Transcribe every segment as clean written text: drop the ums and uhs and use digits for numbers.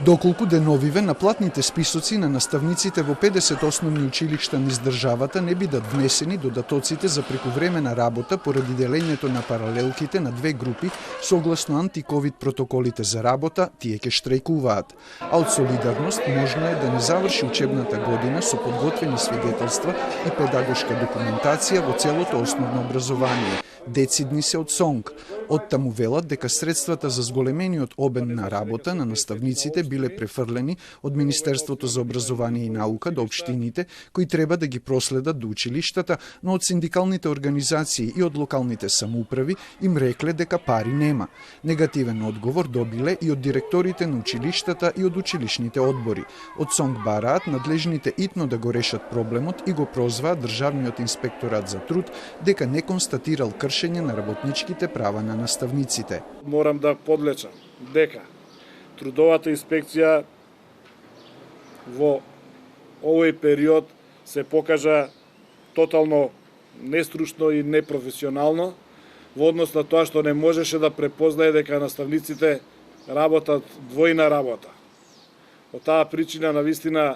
Доколку деновиве на платните списоци на наставниците во 50 основни училишта низ државата не бидат внесени додатоците за прековремена работа поради делењето на паралелките на две групи согласно антиковид протоколите за работа, тие ќе штрајкуваат. А од солидарност можно е да не заврши учебната година со подготвени свидетелства и педагошка документација во целото основно образование. Децидни се од СОНГ. Оттаму велат дека средствата за зголемениот обем на работа на наставниците биле префрлени од Министерството за образование и наука до општините, кои треба да ги проследат до училиштата, но од синдикалните организации и од локалните самоуправи им рекле дека пари нема. Негативен одговор добиле и од директорите на училиштата и од училишните одбори. Од СОНГ бараат надлежните итно да го решат проблемот и го прозваат Државниот инспекторат за труд дека не констатирал кршење на работничките права на наставниците. Морам да подлечам дека трудовата инспекција во овој период се покажа тотално нестручно и непрофесионално во однос на тоа што не можеше да препознае дека наставниците работат двојна работа. Од таа причина навистина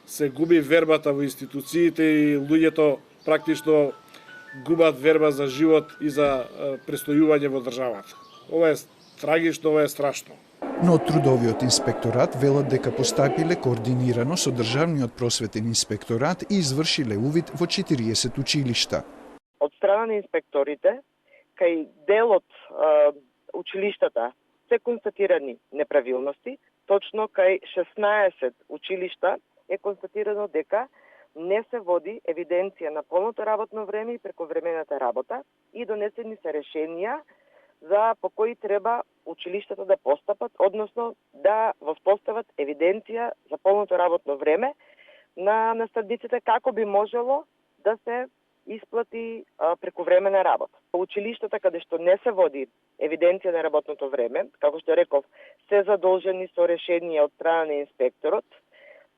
се губи вербата во институциите и луѓето практично губат верба за живот и за престојување во државата. Ова е трагично, ова е страшно. Но од Трудовиот инспекторат велат дека постапиле координирано со Државниот просветен инспекторат и извршиле увид во 40 училишта. Од страна на инспекторите, кај дел од училиштата се констатирани неправилности, точно кај 16 училишта е констатирано дека не се води евиденција на полното работно време и прековремената работа и донесени се решенија за по кои треба училиштата да постапат, односно да воспостават евиденција за полното работно време на наставниците како би можело да се исплати прековремена работа. Училиштата каде што не се води евиденција на работното време, како што реков, се задолжени со решение од страна на инспекторот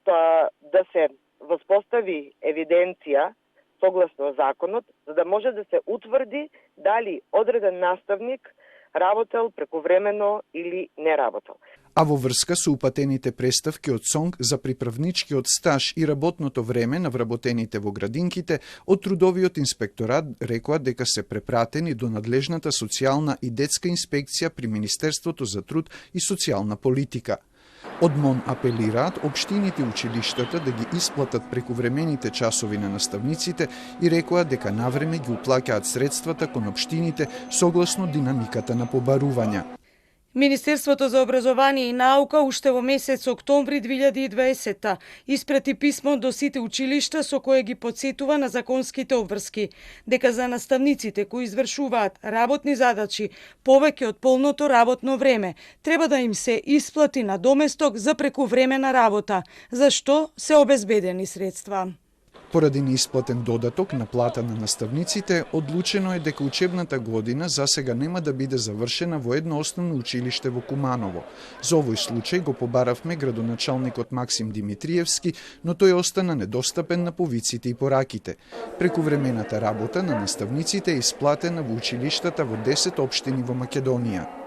да се воспостави евиденција согласно законот, за да може да се утврди дали одреден наставник работел прековремено или не работел. А во врска со упатените преставки од СОНГ за приправничкиот стаж и работното време на вработените во градинките, од Трудовиот инспекторат рекоа дека се препратени до надлежната социјална и детска инспекција при Министерството за труд и социјална политика. Од МОН апелираат општините и училиштата да ги исплатат прековремените часови на наставниците и рекоа дека навреме ги уплаќаат средствата кон општините согласно динамиката на побарувања. Министерството за образование и наука уште во месец октомври 2020 испрати писмо до сите училишта со кое ги потсетува на законските обврски, дека за наставниците кои извршуваат работни задачи повеќе од полното работно време треба да им се исплати надоместок за прековремена работа, за што се обезбедени средства. Поради неисплатен додаток на плата на наставниците, одлучено е дека учебната година засега нема да биде завршена во едно основно училиште во Куманово. За овој случај го побаравме градоначалникот Максим Димитриевски, но тој остана недостапен на повиците и пораките. Прековремената работа на наставниците е исплатена во училиштата во 10 општини во Македонија.